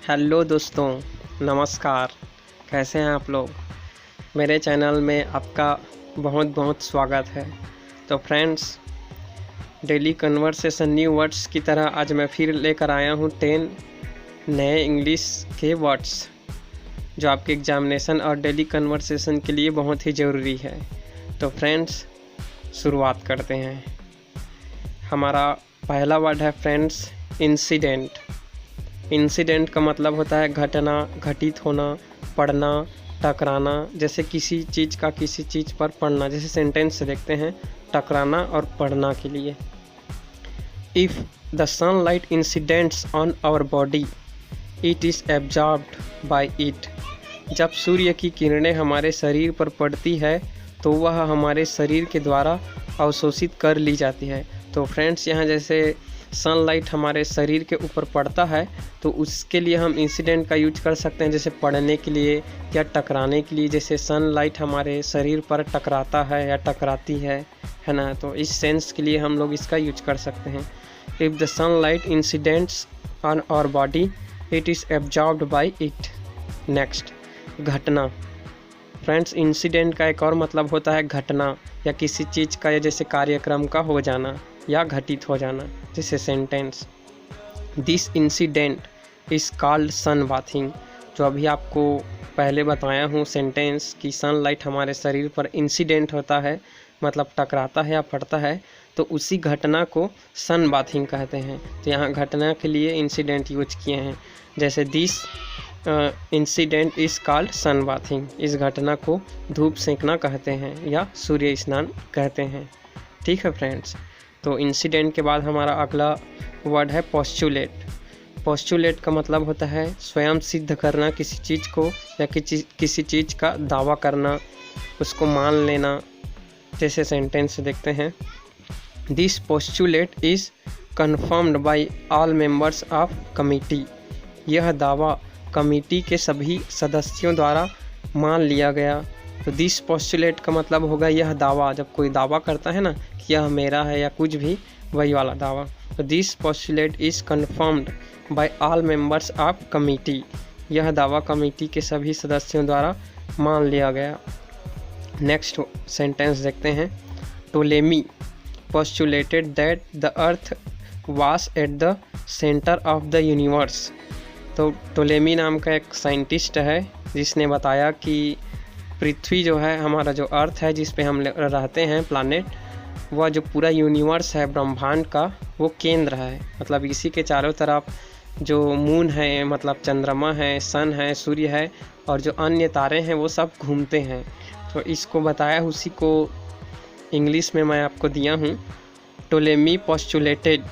Hello दोस्तों, नमस्कार। कैसे हैं आप लोग? मेरे चैनल में आपका बहुत बहुत स्वागत है। तो friends, daily conversation new words की तरह आज मैं फिर लेकर आया हूँ 10 नए इंग्लिश के वर्ड्स जो आपके एग्जामिनेशन और डेली कन्वर्सेशन के लिए बहुत ही ज़रूरी है। तो फ्रेंड्स, शुरुआत करते हैं। हमारा पहला वर्ड है फ्रेंड्स इंसिडेंट। इंसिडेंट का मतलब होता है घटना, घटित होना, पढ़ना, टकराना। जैसे किसी चीज़ का किसी चीज़ पर पढ़ना, जैसे सेंटेंस से देखते हैं टकराना और पढ़ना के लिए। If the sunlight incidents on our body it is absorbed by it. जब सूर्य की किरणें हमारे शरीर पर पड़ती है तो वह हमारे शरीर के द्वारा अवशोषित कर ली जाती है। तो फ्रेंड्स, यहाँ जैसे सनलाइट हमारे शरीर के ऊपर पड़ता है तो उसके लिए हम इंसिडेंट का यूज कर सकते हैं, जैसे पढ़ने के लिए या टकराने के लिए। जैसे सनलाइट हमारे शरीर पर टकराता है या टकराती है ना, तो इस सेंस के लिए हम लोग इसका यूज कर सकते हैं। If the sunlight incidents on our body it is absorbed by it. Next, घटना। फ्रेंड्स, इंसिडेंट का एक और मतलब होता है घटना या किसी चीज़ का या जैसे कार्यक्रम का हो जाना या घटित हो जाना। जैसे sentence, this incident is called sunbathing. जो अभी आपको पहले बताया हूँ सेंटेंस कि सनलाइट हमारे शरीर पर इंसिडेंट होता है, मतलब टकराता है या पड़ता है, तो उसी घटना को सन बाथिंग कहते हैं। तो यहाँ घटना के लिए इंसिडेंट यूज किए हैं। जैसे this incident is called sunbathing. इस घटना को धूप सेंकना कहते हैं या सूर्य स्नान कहते हैं। ठीक है फ्रेंड्स, तो इंसिडेंट के बाद हमारा अगला वर्ड है पोस्टुलेट। पोस्टुलेट का मतलब होता है स्वयं सिद्ध करना किसी चीज़ को या किसी चीज़ का दावा करना, उसको मान लेना। जैसे सेंटेंस देखते हैं, this postulate is confirmed by all members of committee. यह दावा कमिटी के सभी सदस्यों द्वारा मान लिया गया। तो दिस पोस्टुलेट का मतलब होगा यह दावा। जब कोई दावा करता है ना कि यह मेरा है या कुछ भी, वही वाला दावा। तो this postulate is confirmed by all members of committee. यह दावा कमिटी के सभी सदस्यों द्वारा मान लिया गया। नेक्स्ट सेंटेंस देखते हैं, Ptolemy postulated that the earth was at the centre of the universe. तो टोलेमी नाम का एक साइंटिस्ट है जिसने बताया कि पृथ्वी जो है, हमारा जो अर्थ है जिस पे हम रहते हैं, प्लानेट, वह जो पूरा यूनिवर्स है ब्रह्मांड का, वो केंद्र है। मतलब इसी के चारों तरफ जो मून है, मतलब चंद्रमा है, सन है, सूर्य है और जो अन्य तारे हैं वो सब घूमते हैं। तो इसको बताया, उसी को इंग्लिश में मैं आपको दिया हूँ। Ptolemy postulated.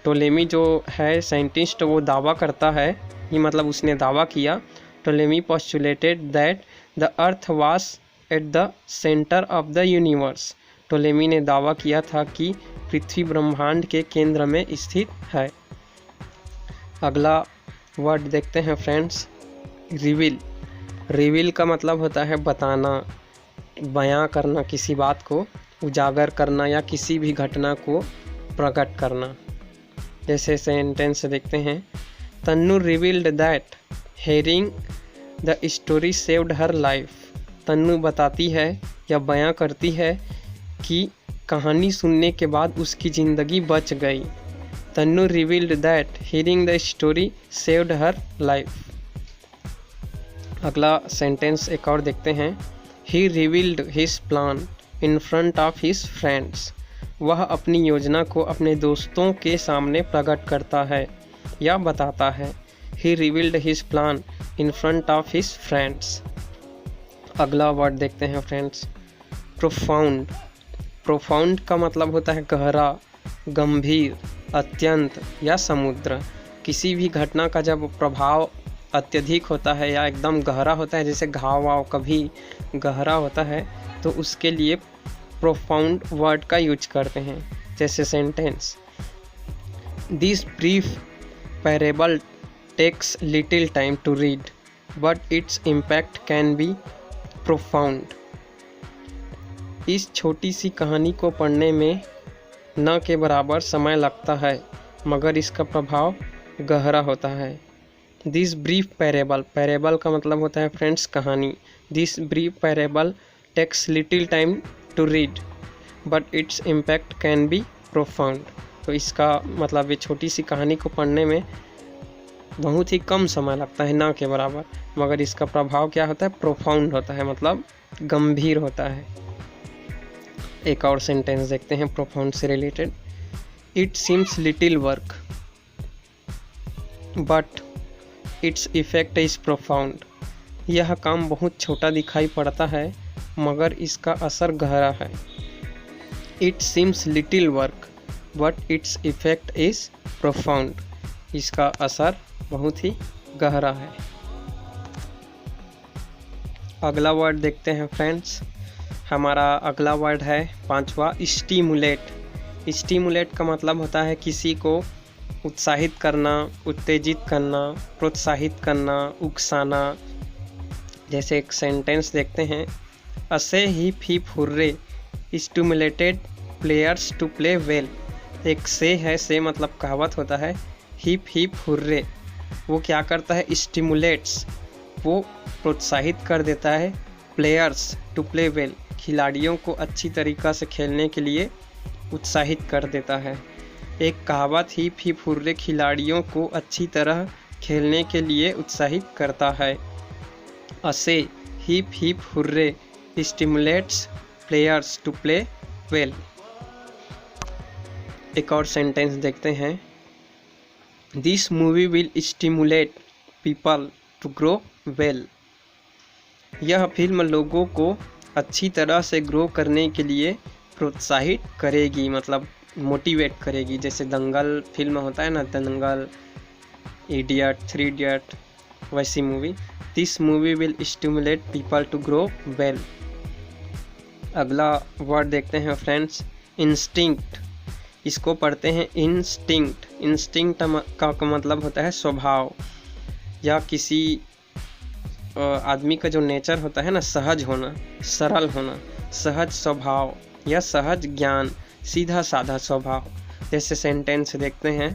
टोलेमी जो है साइंटिस्ट, वो दावा करता है, ये मतलब उसने दावा किया, Ptolemy postulated that the earth was at the centre of the universe. Ptolemy ने दावा किया था कि पृथ्वी ब्रह्मांड के केंद्र में स्थित है। अगला वर्ड देखते हैं फ्रेंड्स, रिवील। रिवील का मतलब होता है बताना, बयां करना, किसी बात को उजागर करना या किसी भी घटना को प्रकट करना। जैसे सेंटेंस देखते हैं, Tannu revealed that hearing the story saved her life. Tannu बताती है या बयां करती है कि कहानी सुनने के बाद उसकी ज़िंदगी बच गई। Tannu revealed that hearing the story saved her life. अगला सेंटेंस एक और देखते हैं, he revealed his plan in front of his friends. वह अपनी योजना को अपने दोस्तों के सामने प्रकट करता है या बताता है। He revealed his plan in front of his friends. अगला वर्ड देखते हैं फ्रेंड्स, प्रोफाउंड। प्रोफाउंड का मतलब होता है गहरा, गंभीर, अत्यंत या समुद्र। किसी भी घटना का जब प्रभाव अत्यधिक होता है या एकदम गहरा होता है, जैसे घाव वाव कभी गहरा होता है, तो उसके लिए प्रोफाउंड वर्ड का यूज करते हैं। जैसे sentence, this brief parable takes little time to read but its impact can be profound. इस छोटी सी कहानी को पढ़ने में न के बराबर समय लगता है, मगर इसका प्रभाव गहरा होता है। दिस ब्रीफ पैरेबल, पैरेबल का मतलब होता है फ्रेंड्स कहानी। This brief parable takes little time to read but its impact can be profound. तो इसका मतलब ये छोटी सी कहानी को पढ़ने में बहुत ही कम समय लगता है, ना के बराबर, मगर इसका प्रभाव क्या होता है, प्रोफाउंड होता है, मतलब गंभीर होता है। एक और सेंटेंस देखते हैं प्रोफाउंड से related. It seems little work but its effect is profound. यह काम बहुत छोटा दिखाई पड़ता है मगर इसका असर गहरा है। It seems little work but its effect is profound. इसका असर बहुत ही गहरा है। अगला वर्ड देखते हैं फ्रेंड्स। हमारा अगला वर्ड है 5वां, स्टिमुलेट। स्टिमुलेट का मतलब होता है किसी को उत्साहित करना, उत्तेजित करना, प्रोत्साहित करना, उकसाना। जैसे एक सेंटेंस देखते हैं, as he hurray stimulated players to play well. एक से है, से मतलब कहावत होता है। हिप हुर्रे वो क्या करता है, स्टिमुलेट्स वो प्रोत्साहित कर देता है, प्लेयर्स टू प्ले वेल खिलाड़ियों को अच्छी तरीक़ा से खेलने के लिए उत्साहित कर देता है। एक कहावत हिप हुर्रे खिलाड़ियों को अच्छी तरह खेलने के लिए उत्साहित करता है। As hip hurray stimulates players to play well. एक और सेंटेंस देखते हैं, this movie will stimulate people to grow well. यह फिल्म लोगों को अच्छी तरह से ग्रो करने के लिए प्रोत्साहित करेगी, मतलब मोटिवेट करेगी। जैसे दंगल फिल्म होता है ना, दंगल, इडियट, 3 इडियट, वैसी movie. This movie will stimulate people to grow well. अगला वर्ड देखते हैं फ्रेंड्स, इंस्टिंक्ट। इसको पढ़ते हैं इंस्टिंक्ट। इंस्टिंक्ट का मतलब होता है स्वभाव या किसी आदमी का जो नेचर होता है ना, सहज होना, सरल होना, सहज स्वभाव या सहज ज्ञान, सीधा साधा स्वभाव। जैसे सेंटेंस देखते हैं,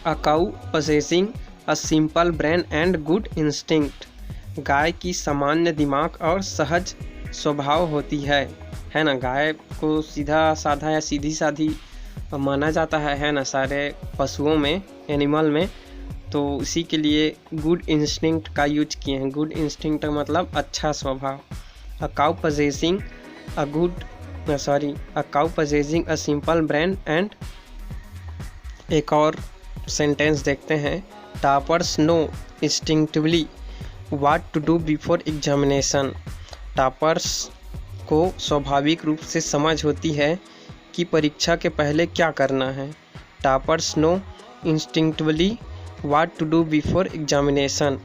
a cow possessing a simple brain and good instinct. गाय की सामान्य दिमाग और सहज स्वभाव होती है ना। गाय को सीधा साधा या सीधी साधी माना जाता है ना, सारे पशुओं में, एनिमल में। तो इसी के लिए गुड इंस्टिंक्ट का यूज किए हैं। गुड इंस्टिंक्ट का मतलब अच्छा स्वभाव। A cow possessing a simple brain and. एक और सेंटेंस देखते हैं, toppers know instinctively what to do before examination. Toppers को स्वाभाविक रूप से समझ होती है कि परीक्षा के पहले क्या करना है। Toppers know instinctively what to do before examination.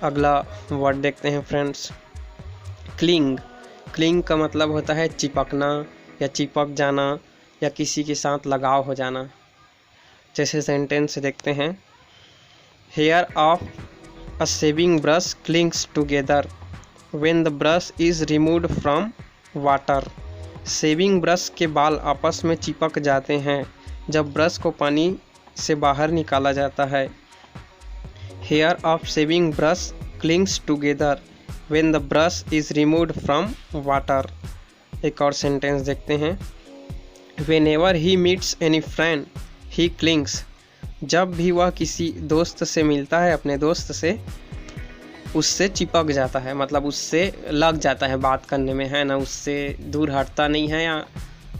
अगला वर्ड देखते हैं फ्रेंड्स, क्लिंग। क्लिंग का मतलब होता है चिपकना या चिपक जाना या किसी के साथ लगाव हो जाना। जैसे सेंटेंस देखते हैं, hair of a shaving brush clings together when the brush is removed from water. Shaving brush के बाल आपस में चिपक जाते हैं जब ब्रश को पानी से बाहर निकाला जाता है। Hair of shaving brush clings together when the brush is removed from water. एक और सेंटेंस देखते हैं, whenever he meets any friend he clings. जब भी वह किसी दोस्त से मिलता है, अपने दोस्त से, उससे चिपक जाता है, मतलब उससे लग जाता है बात करने में, है ना, उससे दूर हटता नहीं है या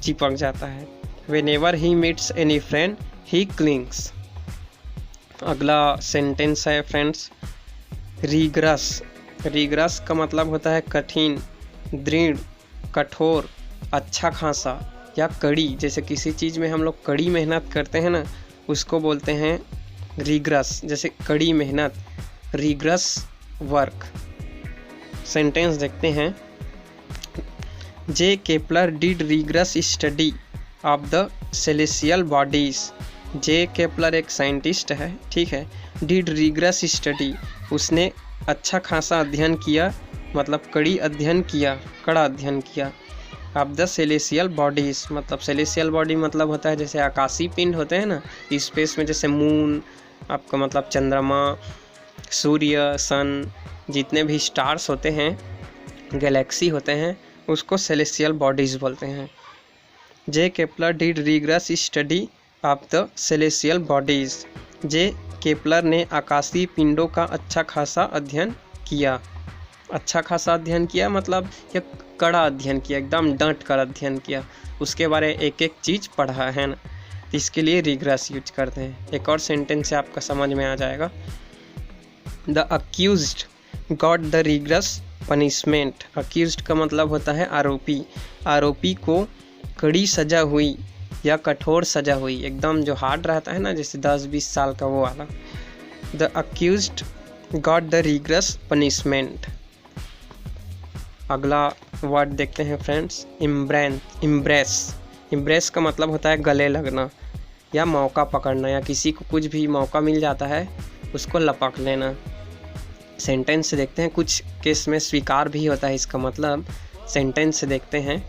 चिपक जाता है। Whenever he meets any friend he clings. अगला सेंटेंस है फ्रेंड्स, रिग्रेस। रिग्रेस का मतलब होता है कठिन, दृढ़, कठोर, अच्छा खासा या कड़ी। जैसे किसी चीज़ में हम लोग कड़ी मेहनत करते हैं ना, उसको बोलते हैं रिग्रेस। जैसे कड़ी मेहनत, रिग्रेस वर्क। सेंटेंस देखते हैं, J Kepler did rigorous study of the celestial bodies. J Kepler एक साइंटिस्ट है, ठीक है। डिड रिग्रेस स्टडी, उसने अच्छा खासा अध्ययन किया, मतलब कड़ी अध्ययन किया, कड़ा अध्ययन किया। ऑफ द सेलेसियल बॉडीज, मतलब सेलेसियल बॉडी मतलब होता है जैसे आकाशीय पिंड होते हैं ना स्पेस में, जैसे मून, आपका मतलब चंद्रमा, सूर्य, सन, जितने भी स्टार्स होते हैं, गैलेक्सी होते हैं, उसको सेलेस्टियल बॉडीज़ बोलते हैं। J Kepler did rigorous study of the celestial bodies. J Kepler ने आकाशीय पिंडों का अच्छा खासा अध्ययन किया। अच्छा खासा अध्ययन किया मतलब ये कड़ा अध्ययन किया, एकदम डट कर अध्ययन किया, उसके बारे एक एक चीज़ पढ़ा है ना, तो इसके लिए रिगरस यूज करते हैं। एक और सेंटेंस से आपका समझ में आ जाएगा। The accused got the rigorous punishment. Accused का मतलब होता है आरोपी। आरोपी को कड़ी सजा हुई या कठोर सजा हुई, एकदम जो हार्ड रहता है ना, जैसे 10-20 साल का, वो वाला। The accused got the rigorous punishment. अगला वर्ड देखते हैं फ्रेंड्स, इम्ब्रेस। इम्ब्रेस का मतलब होता है गले लगना या मौका पकड़ना, या किसी को कुछ भी मौका मिल जाता है उसको लपक लेना। सेंटेंस से देखते हैं, कुछ केस में स्वीकार भी होता है इसका मतलब। सेंटेंस से देखते हैं,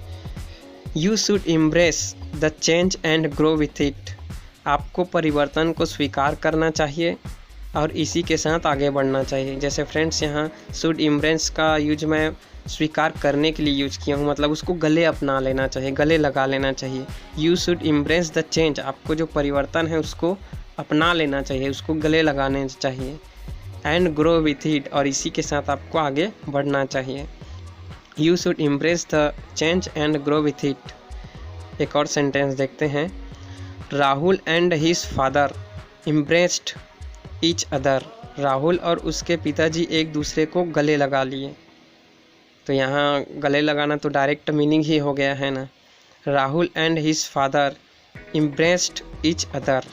you should embrace the change and grow with it. आपको परिवर्तन को स्वीकार करना चाहिए और इसी के साथ आगे बढ़ना चाहिए। जैसे फ्रेंड्स यहाँ शुड इम्ब्रेस का यूज मैं स्वीकार करने के लिए यूज किया हूँ, मतलब उसको गले अपना लेना चाहिए, गले लगा लेना चाहिए। You should embrace the change, आपको जो परिवर्तन है उसको अपना लेना चाहिए, उसको गले लगाने चाहिए। एंड ग्रो विथ इट, और इसी के साथ आपको आगे बढ़ना चाहिए। You should embrace the change and grow with it. एक और सेंटेंस देखते हैं, Rahul and his father इम्ब्रेस्ड each other. Rahul और उसके पिताजी एक दूसरे को गले लगा लिए। तो यहाँ गले लगाना तो डायरेक्ट मीनिंग ही हो गया है ना। Rahul and his father इम्ब्रेस्ड each other.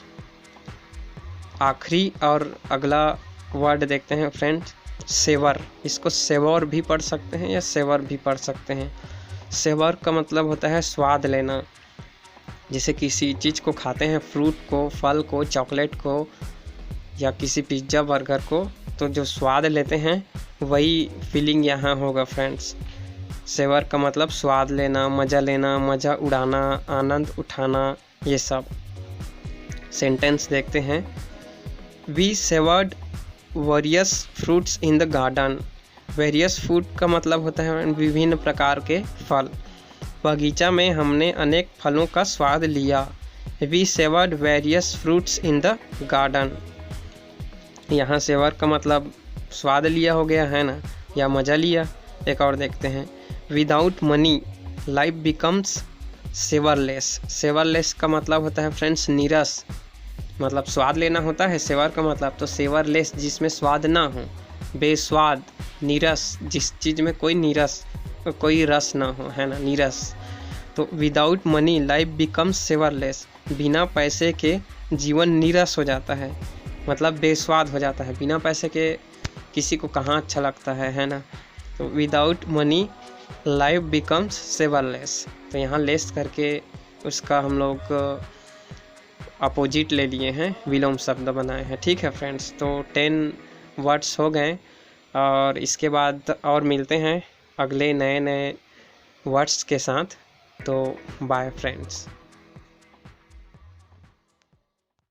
आखिरी और अगला वर्ड देखते हैं फ्रेंड्स, सेवर। इसको सेवर भी पढ़ सकते हैं या सेवर भी पढ़ सकते हैं। सेवर का मतलब होता है स्वाद लेना। जैसे किसी चीज़ को खाते हैं, फ्रूट को, फल को, चॉकलेट को, या किसी पिज्ज़ा बर्गर को, तो जो स्वाद लेते हैं वही फीलिंग यहाँ होगा फ्रेंड्स। सेवर का मतलब स्वाद लेना, मज़ा उड़ाना, आनंद उठाना, ये सब। सेंटेंस देखते हैं, we savoured various fruits in the garden. Various fruit का मतलब होता है विभिन्न प्रकार के फल। बगीचा में हमने अनेक फलों का स्वाद लिया। We savoured various fruits in the garden. यहाँ सेवर का मतलब स्वाद लिया हो गया है ना, या मज़ा लिया। एक और देखते हैं, विदाउट मनी लाइफ बिकम्स सेवरलेस। सेवरलेस का मतलब होता है फ्रेंड्स नीरस, मतलब स्वाद लेना होता है सेवर का मतलब, तो सेवरलेस जिसमें स्वाद ना हो, बेस्वाद, नीरस, जिस चीज़ में कोई रस ना हो, है ना, नीरस। तो विदाउट मनी लाइफ बिकम्स सेवरलेस। बिना पैसे के जीवन नीरस हो जाता है, मतलब बेस्वाद हो जाता है। बिना पैसे के किसी को कहाँ अच्छा लगता है ना। तो विदाउट मनी लाइफ बिकम्स सेवरलेस। तो यहाँ लेस करके उसका हम लोग अपोजिट ले लिए हैं, विलोम शब्द बनाए हैं। ठीक है फ्रेंड्स, तो 10 वर्ड्स हो गए और इसके बाद और मिलते हैं अगले नए वर्ड्स के साथ। तो बाय फ्रेंड्स।